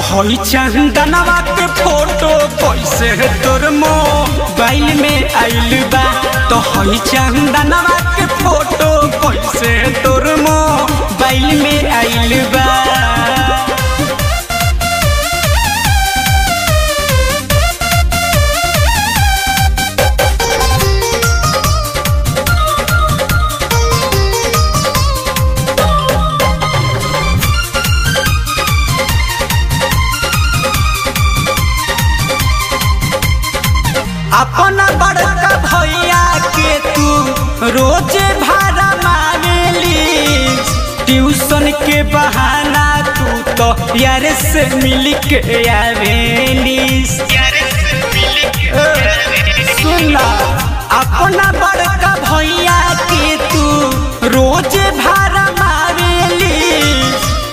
हई चंदनवा के फोटो कैसे तोर मोबाइल में आइल बा। तो हई चंदनवा के फोटो कैसे तोर मोबाइल में आइल बा। अपना बड़का भैया के तू रोजे भाड़ा मारेली, ट्यूशन के बहाना तू तो यार से मिल के आवेली। सुना अपना बड़का भैया के तू रोजे भाड़ा मारेली,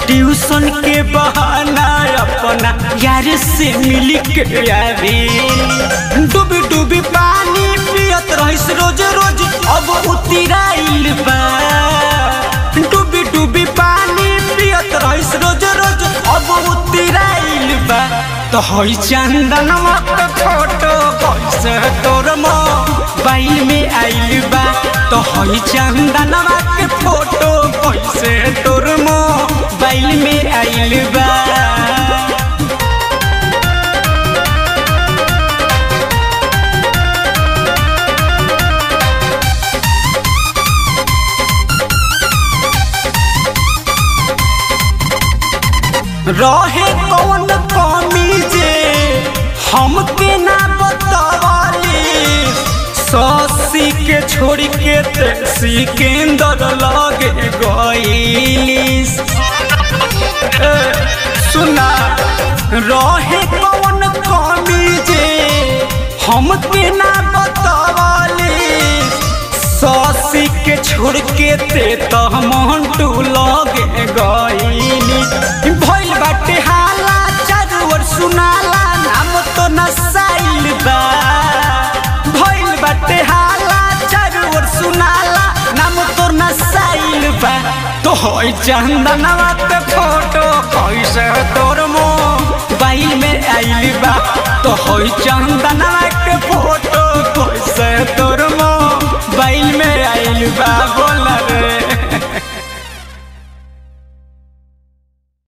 ट्यूशन के बहाना अपना यार से मिल के आवेली। डूबी डूबी पानी पियत रहिस रोज रोज अब उतराइल बा। डूबी डूबी पानी पियत रहिस रोज रोज अब उतराइल बा। तो हई चंदनवा के फोटो कैसे तोर मोबाइल में आइल बा। तो हई चंदनवा के फोटो कैसे तोर मोबाइल में आइल बा। रहे कौन कमी जे हमके ना बतावाली, ससी के छोड़ के तेसी के अंदर लगे गईली। सुना रहे कौन कमी जे हमके ना बतावाली, ससी के छोड़ के ते तो मंटू लगे गईली। भइल बाटे हाला चारू ओर सुनाला नाम तो नसाइल बा। भइल बाटे हाला चारू ओर सुनाला नाम तो नसाइल बा। तो हई चंदनवा के फोटो कैसे तोर मोबाइल में आइल बा। तो हई चंदनवा